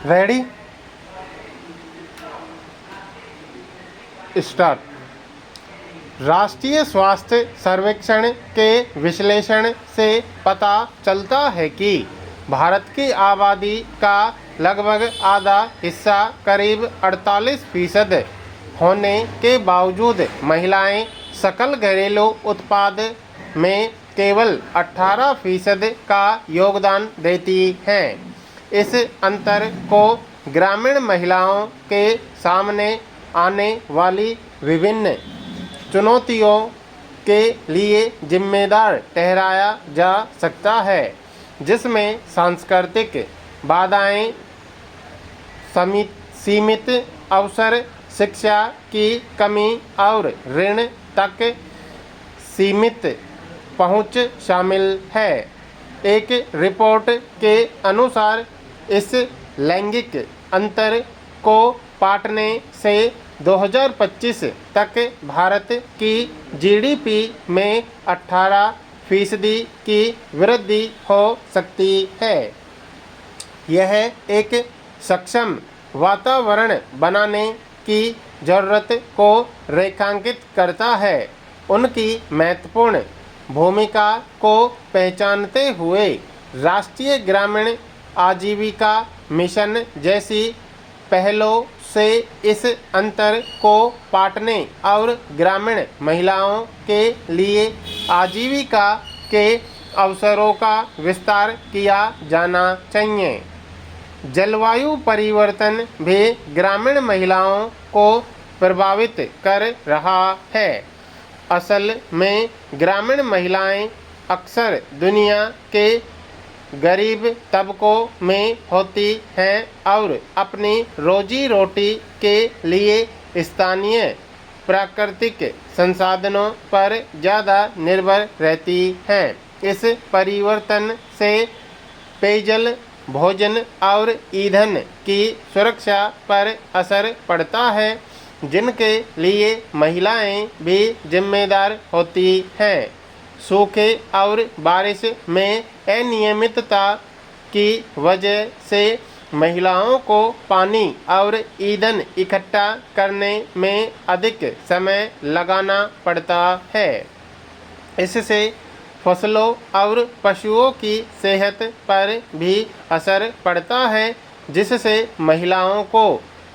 Ready start. राष्ट्रीय स्वास्थ्य सर्वेक्षण के विश्लेषण से पता चलता है कि भारत की आबादी का लगभग आधा हिस्सा करीब 48% होने के बावजूद महिलाएं सकल घरेलू उत्पाद में केवल 18% का योगदान देती हैं। इस अंतर को ग्रामीण महिलाओं के सामने आने वाली विभिन्न चुनौतियों के लिए जिम्मेदार ठहराया जा सकता है, जिसमें सांस्कृतिक बाधाएं, सीमित अवसर, शिक्षा की कमी और ऋण तक सीमित पहुंच शामिल है। एक रिपोर्ट के अनुसार इस लैंगिक अंतर को पाटने से 2025 तक भारत की जीडीपी में 18% की वृद्धि हो सकती है। यह एक सक्षम वातावरण बनाने की जरूरत को रेखांकित करता है। उनकी महत्वपूर्ण भूमिका को पहचानते हुए राष्ट्रीय ग्रामीण आजीविका मिशन जैसी पहलों से इस अंतर को पाटने और ग्रामीण महिलाओं के लिए आजीविका के अवसरों का विस्तार किया जाना चाहिए। जलवायु परिवर्तन भी ग्रामीण महिलाओं को प्रभावित कर रहा है। असल में ग्रामीण महिलाएं अक्सर दुनिया के गरीब तबकों में होती हैं और अपनी रोजी रोटी के लिए स्थानीय प्राकृतिक संसाधनों पर ज़्यादा निर्भर रहती हैं। इस परिवर्तन से पेयजल, भोजन और ईंधन की सुरक्षा पर असर पड़ता है, जिनके लिए महिलाएं भी जिम्मेदार होती हैं। सूखे और बारिश में अनियमितता की वजह से महिलाओं को पानी और ईंधन इकट्ठा करने में अधिक समय लगाना पड़ता है। इससे फसलों और पशुओं की सेहत पर भी असर पड़ता है, जिससे महिलाओं को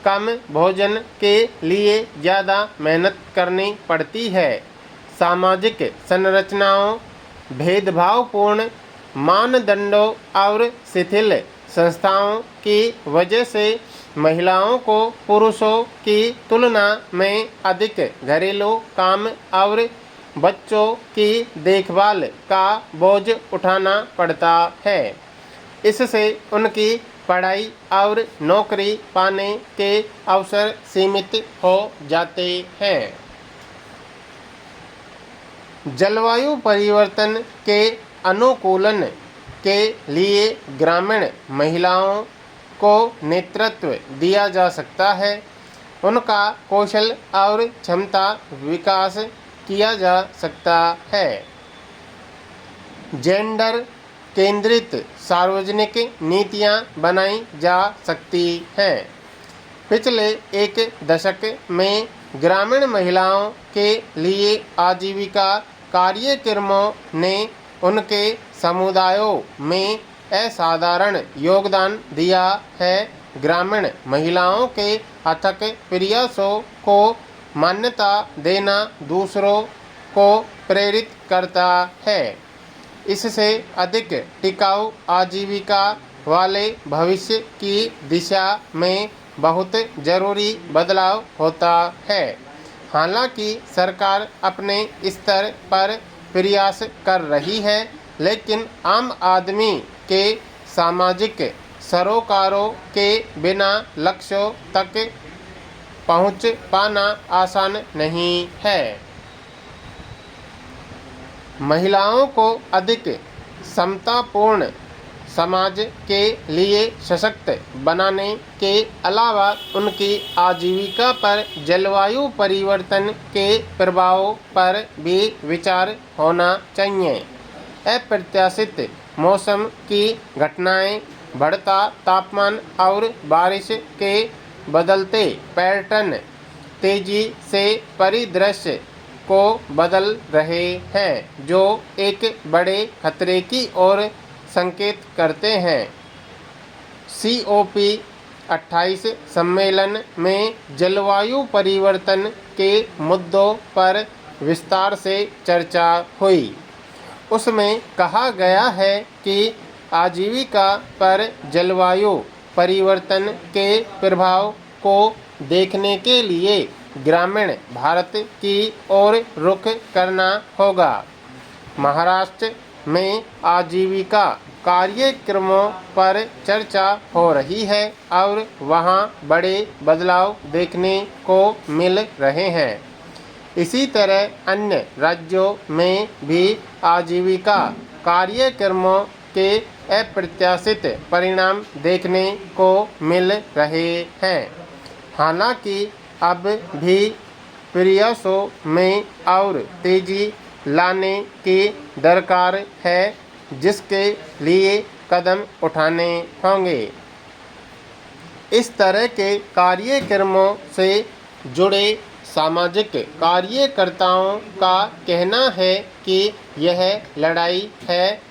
कम भोजन के लिए ज़्यादा मेहनत करनी पड़ती है। सामाजिक संरचनाओं, भेदभावपूर्ण मानदंडों और शिथिल संस्थाओं की वजह से महिलाओं को पुरुषों की तुलना में अधिक घरेलू काम और बच्चों की देखभाल का बोझ उठाना पड़ता है। इससे उनकी पढ़ाई और नौकरी पाने के अवसर सीमित हो जाते हैं। जलवायु परिवर्तन के अनुकूलन के लिए ग्रामीण महिलाओं को नेतृत्व दिया जा सकता है। उनका कौशल और क्षमता विकास किया जा सकता है। जेंडर केंद्रित सार्वजनिक नीतियां बनाई जा सकती हैं। पिछले एक दशक में ग्रामीण महिलाओं के लिए आजीविका कार्यक्रमों ने उनके समुदायों में असाधारण योगदान दिया है। ग्रामीण महिलाओं के अथक प्रयासों को मान्यता देना दूसरों को प्रेरित करता है। इससे अधिक टिकाऊ आजीविका वाले भविष्य की दिशा में बहुत ज़रूरी बदलाव होता है। हालांकि सरकार अपने स्तर पर प्रयास कर रही है, लेकिन आम आदमी के सामाजिक सरोकारों के बिना लक्ष्यों तक पहुंच पाना आसान नहीं है। महिलाओं को अधिक समतापूर्ण समाज के लिए सशक्त बनाने के अलावा उनकी आजीविका पर जलवायु परिवर्तन के प्रभावों पर भी विचार होना चाहिए। अप्रत्याशित मौसम की घटनाएं, बढ़ता तापमान और बारिश के बदलते पैटर्न तेजी से परिदृश्य को बदल रहे हैं, जो एक बड़े खतरे की ओर संकेत करते हैं। COP28 सम्मेलन में जलवायु परिवर्तन के मुद्दों पर विस्तार से चर्चा हुई। उसमें कहा गया है कि आजीविका पर जलवायु परिवर्तन के प्रभाव को देखने के लिए ग्रामीण भारत की ओर रुख करना होगा। महाराष्ट्र में आजीविका कार्यक्रमों पर चर्चा हो रही है और वहां बड़े बदलाव देखने को मिल रहे हैं। इसी तरह अन्य राज्यों में भी आजीविका कार्यक्रमों के अप्रत्याशित परिणाम देखने को मिल रहे हैं। हालांकि अब भी प्रयासों में और तेजी लाने की दरकार है, जिसके लिए कदम उठाने होंगे। इस तरह के कार्यक्रमों से जुड़े सामाजिक कार्यकर्ताओं का कहना है कि यह लड़ाई है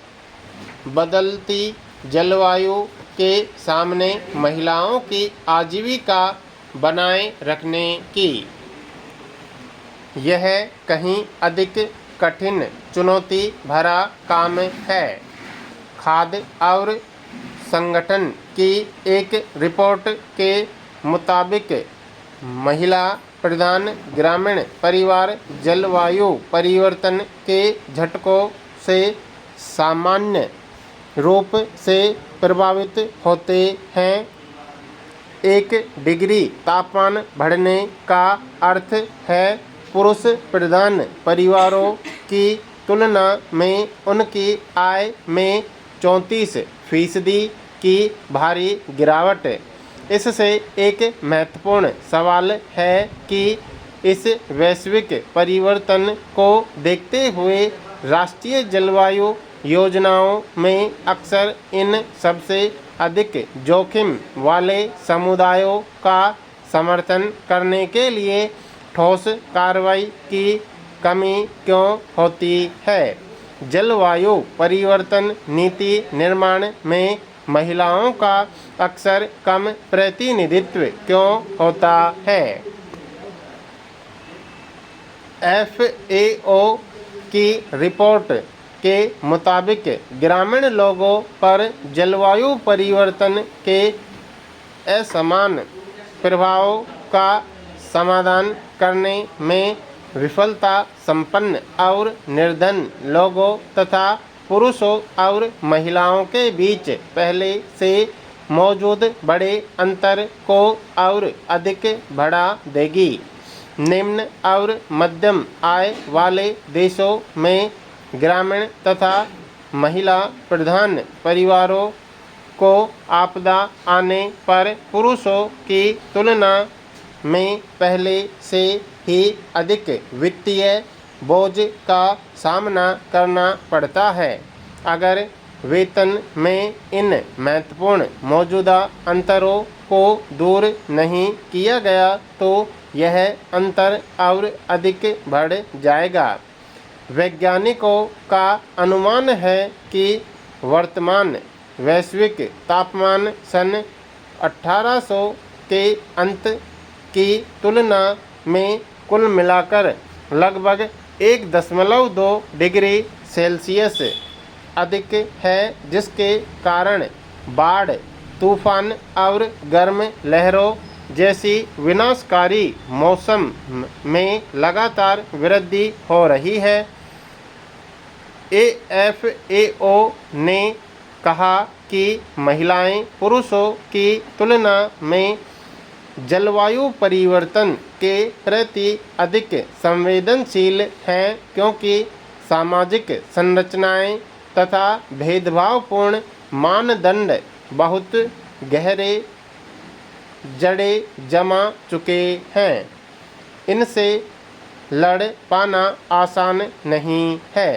बदलती जलवायु के सामने महिलाओं की आजीविका बनाए रखने की। यह कहीं अधिक कठिन चुनौती भरा काम है। खाद्य और संगठन की एक रिपोर्ट के मुताबिक महिला प्रधान ग्रामीण परिवार जलवायु परिवर्तन के झटकों से सामान्य रूप से प्रभावित होते हैं। 1 डिग्री तापमान बढ़ने का अर्थ है पुरुष प्रधान परिवारों की तुलना में उनकी आय में 34% की भारी गिरावट। इससे एक महत्वपूर्ण सवाल है कि इस वैश्विक परिवर्तन को देखते हुए राष्ट्रीय जलवायु योजनाओं में अक्सर इन सबसे अधिक जोखिम वाले समुदायों का समर्थन करने के लिए ठोस कार्रवाई की कमी क्यों होती है? जलवायु परिवर्तन नीति निर्माण में महिलाओं का अक्सर कम प्रतिनिधित्व क्यों होता है? FAO की रिपोर्ट के मुताबिक ग्रामीण लोगों पर जलवायु परिवर्तन के असमान प्रभावों का समाधान करने में विफलता संपन्न और निर्धन लोगों तथा पुरुषों और महिलाओं के बीच पहले से मौजूद बड़े अंतर को और अधिक बढ़ा देगी। निम्न और मध्यम आय वाले देशों में ग्रामीण तथा महिला प्रधान परिवारों को आपदा आने पर पुरुषों की तुलना में पहले से ही अधिक वित्तीय बोझ का सामना करना पड़ता है। अगर वेतन में इन महत्वपूर्ण मौजूदा अंतरों को दूर नहीं किया गया तो यह अंतर और अधिक बढ़ जाएगा। वैज्ञानिकों का अनुमान है कि वर्तमान वैश्विक तापमान सन 1800 के अंत की तुलना में कुल मिलाकर लगभग 1.2 डिग्री सेल्सियस अधिक है, जिसके कारण बाढ़, तूफान और गर्म लहरों जैसी विनाशकारी मौसम में लगातार वृद्धि हो रही है। FAO ने कहा कि महिलाएं पुरुषों की तुलना में जलवायु परिवर्तन के प्रति अधिक संवेदनशील हैं, क्योंकि सामाजिक संरचनाएं तथा भेदभावपूर्ण मानदंड बहुत गहरे जड़े जमा चुके हैं। इनसे लड़ पाना आसान नहीं है।